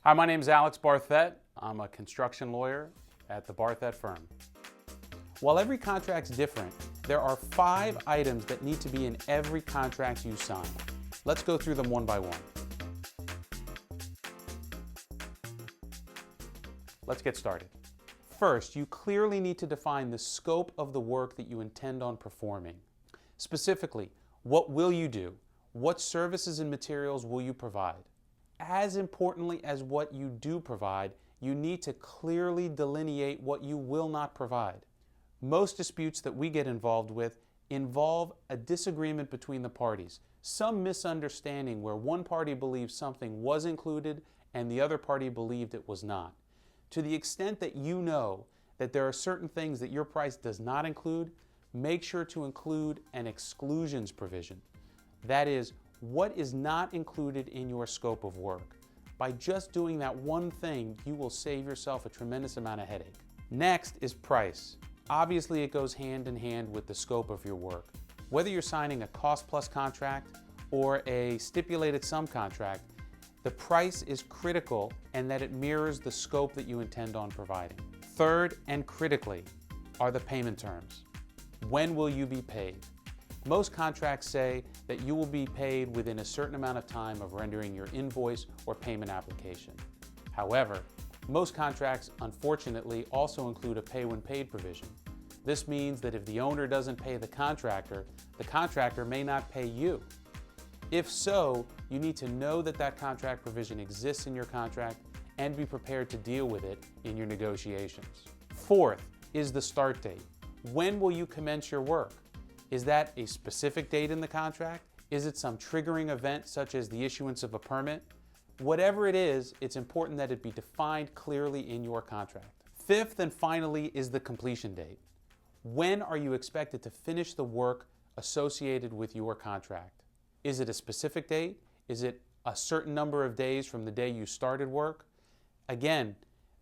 Hi, my name is Alex Barthet. I'm a construction lawyer at the Barthet firm. While every contract's different, there are 5 items that need to be in every contract you sign. Let's go through them one by one. Let's get started. First, you clearly need to define the scope of the work that you intend on performing. Specifically, what will you do? What services and materials will you provide? As importantly as what you do provide, you need to clearly delineate what you will not provide. Most disputes that we get involved with involve a disagreement between the parties, some misunderstanding where one party believes something was included and the other party believed it was not. To the extent that you know that there are certain things that your price does not include, make sure to include an exclusions provision. That is, what is not included in your scope of work. By just doing that one thing, you will save yourself a tremendous amount of headache. Next is price. Obviously, it goes hand in hand with the scope of your work. Whether you're signing a cost-plus contract or a stipulated sum contract, the price is critical and that it mirrors the scope that you intend on providing. Third, and critically, are the payment terms. When will you be paid? Most contracts say that you will be paid within a certain amount of time of rendering your invoice or payment application. However, most contracts, unfortunately, also include a pay when paid provision. This means that if the owner doesn't pay the contractor may not pay you. If so, you need to know that that contract provision exists in your contract and be prepared to deal with it in your negotiations. Fourth is the start date. When will you commence your work? Is that a specific date in the contract? Is it some triggering event such as the issuance of a permit? Whatever it is, it's important that it be defined clearly in your contract. Fifth and finally is the completion date. When are you expected to finish the work associated with your contract? Is it a specific date? Is it a certain number of days from the day you started work? Again,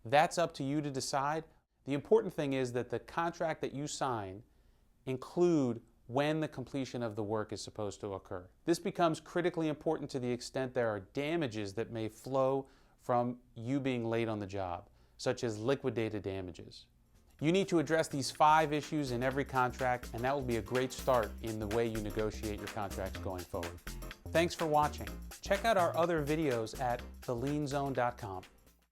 that's up to you to decide. The important thing is that the contract that you sign include when the completion of the work is supposed to occur. This becomes critically important to the extent there are damages that may flow from you being late on the job, such as liquidated damages. You need to address these 5 issues in every contract, and that will be a great start in the way you negotiate your contracts going forward. Thanks for watching. Check out our other videos at thelienzone.com.